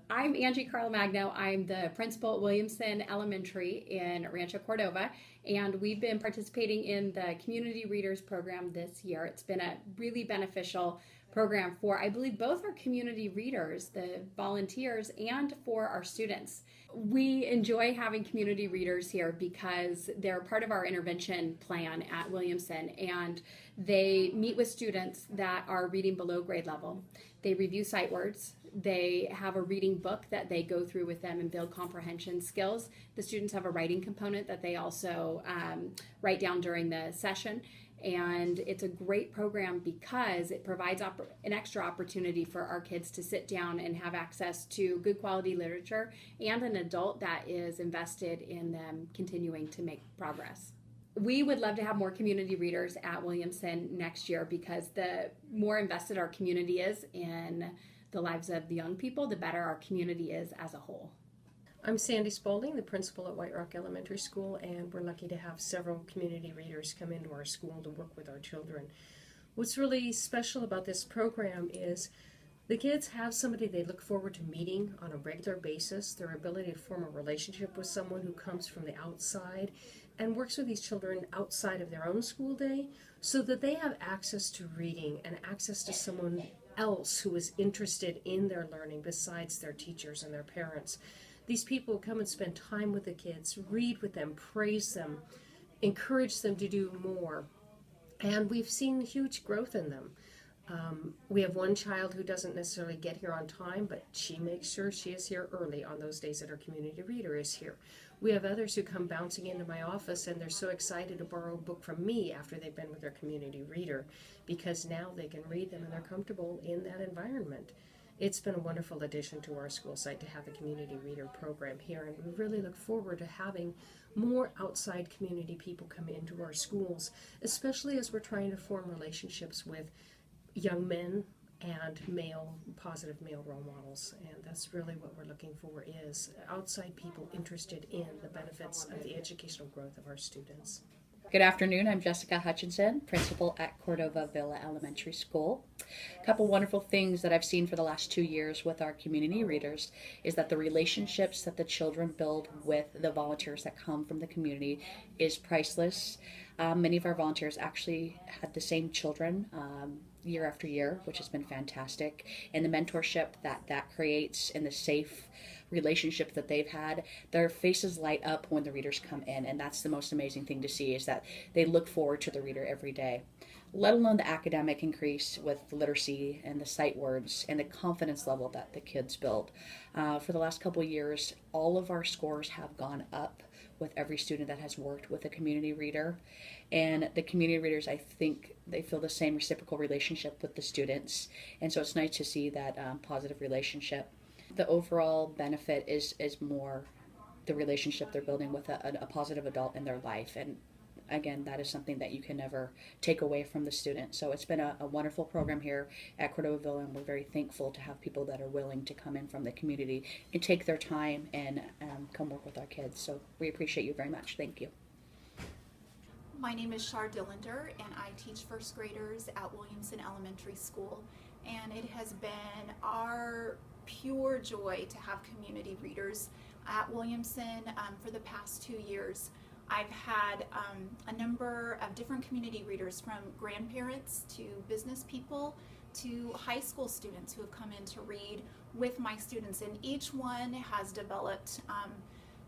I'm Angie Carlomagno. I'm the principal at Williamson Elementary in Rancho Cordova, and we've been participating in the Community Readers program this year. It's been a really beneficial program for, I believe, both our community readers, the volunteers, and for our students. We enjoy having community readers here because they're part of our intervention plan at Williamson, and they meet with students that are reading below grade level. They review sight words. They have a reading book that they go through with them and build comprehension skills. The students have a writing component that they also write down during the session. And it's a great program because it provides an extra opportunity for our kids to sit down and have access to good quality literature and an adult that is invested in them continuing to make progress. We would love to have more community readers at Williamson next year because the more invested our community is in the lives of the young people, the better our community is as a whole. I'm Sandy Spaulding, the principal at White Rock Elementary School, and we're lucky to have several community readers come into our school to work with our children. What's really special about this program is the kids have somebody they look forward to meeting on a regular basis, their ability to form a relationship with someone who comes from the outside and works with these children outside of their own school day so that they have access to reading and access to someone else who is interested in their learning besides their teachers and their parents. These people come and spend time with the kids, read with them, praise them, encourage them to do more. And we've seen huge growth in them. We have one child who doesn't necessarily get here on time, but she makes sure she is here early on those days that our community reader is here. We have others who come bouncing into my office and they're so excited to borrow a book from me after they've been with their community reader because now they can read them and they're comfortable in that environment. It's been a wonderful addition to our school site to have the community reader program here, and we really look forward to having more outside community people come into our schools, especially as we're trying to form relationships with young men and positive male role models. And that's really what we're looking for, is outside people interested in the benefits of the educational growth of our students. Good afternoon. I'm Jessica Hutchinson, principal at Cordova Villa Elementary School. A couple wonderful things that I've seen for the last 2 years with our community readers is that the relationships that the children build with the volunteers that come from the community is priceless. Many of our volunteers actually had the same children year after year, which has been fantastic. And the mentorship that creates and the safe relationship that they've had, their faces light up when the readers come in, and that's the most amazing thing to see, is that they look forward to the reader every day, let alone the academic increase with literacy and the sight words and the confidence level that the kids build. For the last couple of years, all of our scores have gone up with every student that has worked with a community reader, and the community readers, I think they feel the same reciprocal relationship with the students, and so it's nice to see that positive relationship. The overall benefit is more the relationship they're building with a positive adult in their life. And again, that is something that you can never take away from the student. So it's been a wonderville program here at Cordova, and we're very thankful to have people that are willing to come in from the community and take their time and come work with our kids. So we appreciate you very much. Thank you. My name is Shar Dillander, and I teach first graders at Williamson Elementary School. And it has been our pure joy to have community readers at Williamson for the past 2 years. I've had a number of different community readers, from grandparents to business people to high school students who have come in to read with my students, and each one has developed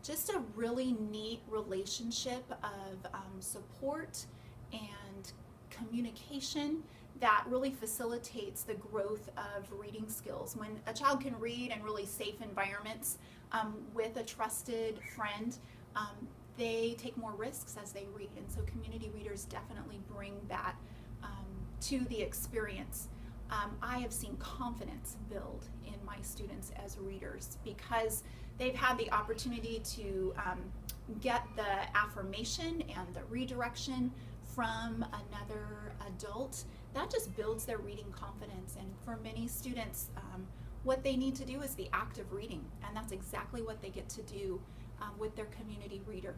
just a really neat relationship of support and communication that really facilitates the growth of reading skills. When a child can read in really safe environments with a trusted friend, they take more risks as they read, and so community readers definitely bring that to the experience. I have seen confidence build in my students as readers because they've had the opportunity to get the affirmation and the redirection from another adult. That just builds their reading confidence, and for many students, what they need to do is the act of reading, and that's exactly what they get to do with their community reader.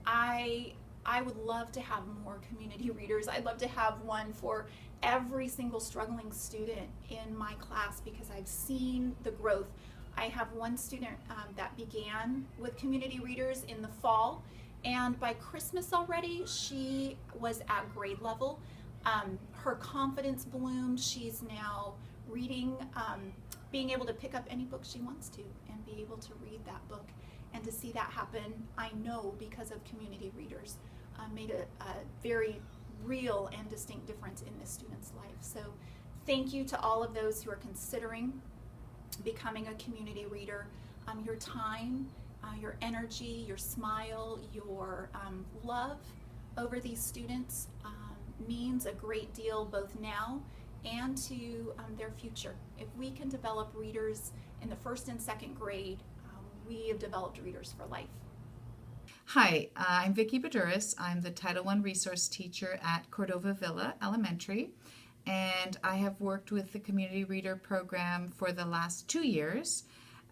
I would love to have more community readers. I'd love to have one for every single struggling student in my class because I've seen the growth. I have one student that began with community readers in the fall, and by Christmas already she was at grade level. Her confidence bloomed. She's now reading, being able to pick up any book she wants to and be able to read that book. And to see that happen, I know because of community readers, made a very real and distinct difference in this student's life. So thank you to all of those who are considering becoming a community reader. Your time, your energy, your smile, your love over these students means a great deal both now and to their future. If we can develop readers in the first and second grade, we have developed readers for life. Hi, I'm Vicki Baduris. I'm the Title I resource teacher at Cordova Villa Elementary, and I have worked with the Community Reader program for the last 2 years,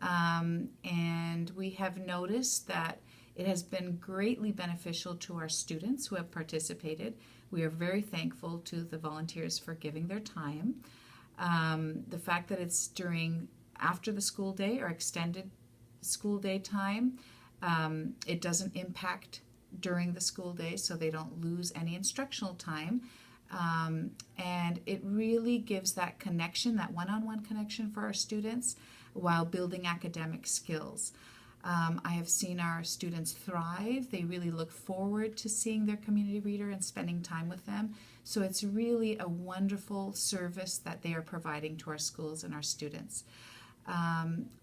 and we have noticed that it has been greatly beneficial to our students who have participated. We are very thankful to the volunteers for giving their time. The fact that it's after the school day or extended school day time, it doesn't impact during the school day, so they don't lose any instructional time. And it really gives that connection, that one-on-one connection for our students while building academic skills. I have seen our students thrive. They really look forward to seeing their community reader and spending time with them. So it's really a wonderful service that they are providing to our schools and our students.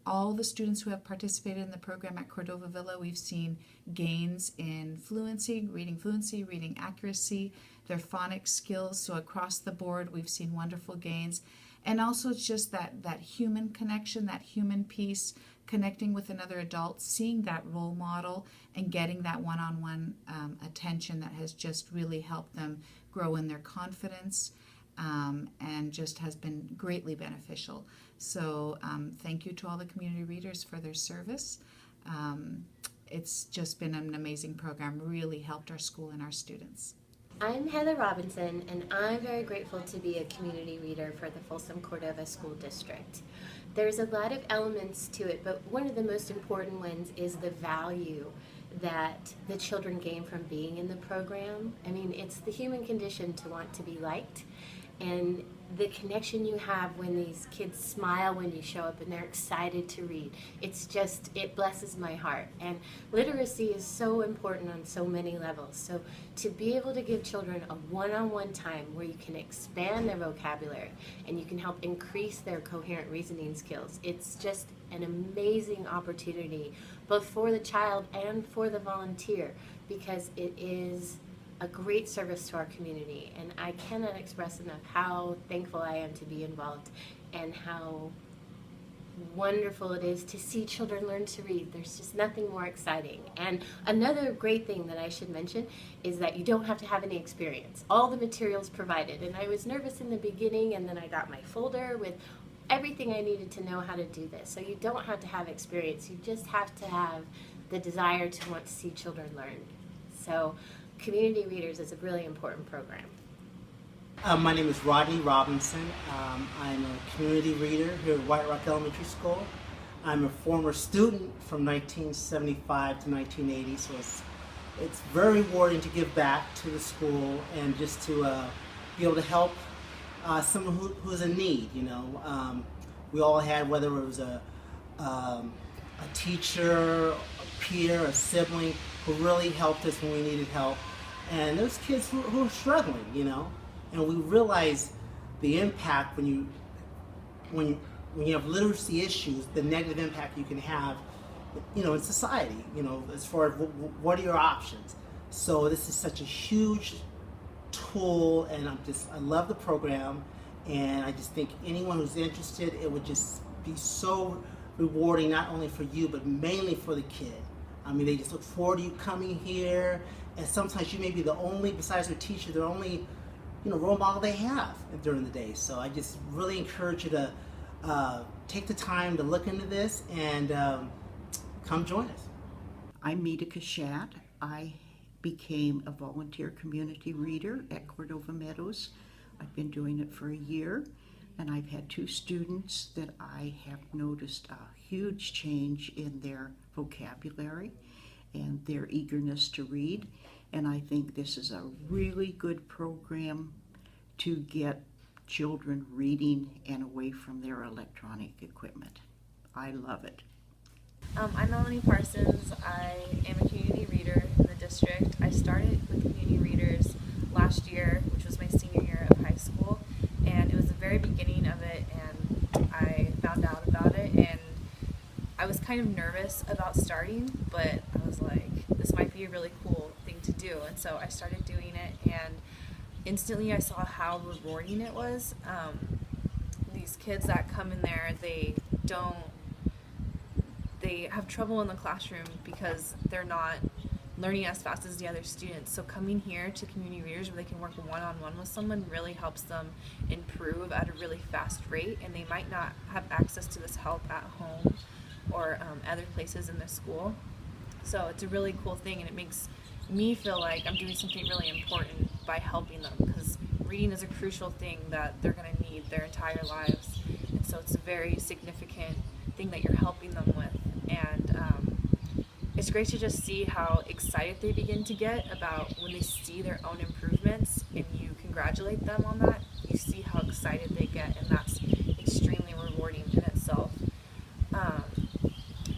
All the students who have participated in the program at Cordova Villa, we've seen gains in fluency, reading accuracy, their phonics skills. So across the board, we've seen wonderful gains. And also it's just that human connection, that human piece, connecting with another adult, seeing that role model and getting that one-on-one attention that has just really helped them grow in their confidence and just has been greatly beneficial. So thank you to all the community readers for their service. It's just been an amazing program, really helped our school and our students. I'm Meeda Robinson, and I'm very grateful to be a community reader for the Folsom Cordova School District. There's a lot of elements to it, but one of the most important ones is the value that the children gain from being in the program. I mean, it's the human condition to want to be liked, and the connection you have when these kids smile when you show up and they're excited to read, it blesses my heart. And literacy is so important on so many levels. So to be able to give children a one-on-one time where you can expand their vocabulary and you can help increase their coherent reasoning skills, it's just an amazing opportunity both for the child and for the volunteer, because it is a great service to our community, and I cannot express enough how thankful I am to be involved and how wonderful it is to see children learn to read. There's just nothing more exciting. And another great thing that I should mention is that you don't have to have any experience. All the materials provided, and I was nervous in the beginning, and then I got my folder with everything I needed to know how to do this. So you don't have to have experience, you just have to have the desire to want to see children learn. So Community Readers is a really important program. My name is Rodney Robinson. I'm a community reader here at White Rock Elementary School. I'm a former student from 1975 to 1980, so it's very rewarding to give back to the school and just to be able to help someone who's in need. You know, we all had, whether it was a teacher, a peer, a sibling, who really helped us when we needed help. And those kids who are struggling, you know, and we realize the impact when you have literacy issues, the negative impact you can have, you know, in society, you know, as far as what are your options. So this is such a huge tool, and I love the program, and I just think anyone who's interested, it would just be so rewarding, not only for you, but mainly for the kid. I mean, they just look forward to you coming here, and sometimes you may be the only, besides their teacher, they're only, you know, role model they have during the day. So I just really encourage you to take the time to look into this and come join us. I'm Meeda Kashat. I became a volunteer community reader at Cordova Meadows I've been doing it for a year, and I've had 2 students that I have noticed a huge change in their vocabulary and their eagerness to read. And I think this is a really good program to get children reading and away from their electronic equipment. I love it. I'm Melanie Parsons. I am a community reader in the district. I started with community readers last year, which was my senior year of high school, and it was the very beginning of it, and I found out about it, and I was kind of nervous about starting, but I was like, this might be a really cool thing to do, and so I started doing it, and instantly I saw how rewarding it was. These kids that come in there, they have trouble in the classroom because they're not learning as fast as the other students. So coming here to community readers where they can work one-on-one with someone really helps them improve at a really fast rate, and they might not have access to this help at home or other places in the school. So it's a really cool thing, and it makes me feel like I'm doing something really important by helping them, because reading is a crucial thing that they're going to need their entire lives, and so it's a very significant thing that you're helping them with. And it's great to just see how excited they begin to get about when they see their own improvements and you congratulate them on that. You see how excited they get, and that's extremely rewarding in itself.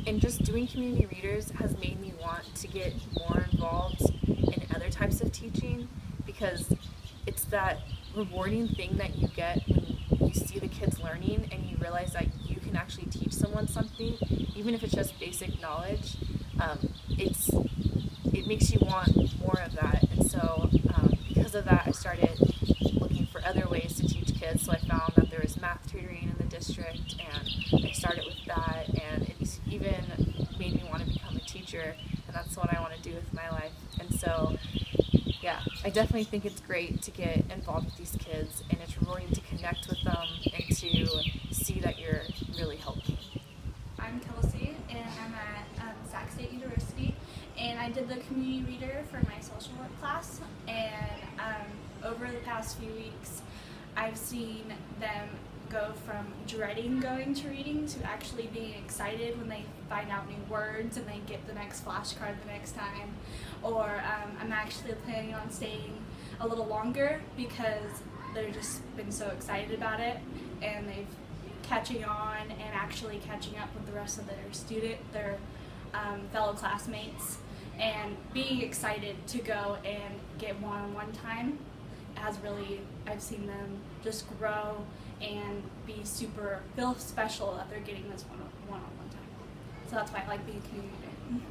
And just doing community readers has made me want to get more involved in other types of teaching, because it's that rewarding thing that you get when you see the kids learning and you realize that you can actually teach someone something, even if it's just basic knowledge. It makes you want more of that, and so because of that I started looking for other ways to teach kids. So I found that there was math tutoring in the district, and I started with that, and it's even made me want to become a teacher, and that's what I want to do with my life. And so yeah, I definitely think it's great to get involved with these kids, and it's rewarding to connect with them and to see that you're really helping. I'm Kelsey, and I'm at Sac State University, and I did the community reader for my social work class, and over the past few weeks I've seen them go from dreading going to reading to actually being excited when they find out new words and they get the next flashcard the next time. Or I'm actually planning on staying a little longer because they've just been so excited about it, and they've catching on and actually catching up with the rest of their fellow classmates, and being excited to go and get one-on-one time has really, I've seen them just grow and feel special that they're getting this one-on-one time. So that's why I like being a community reader.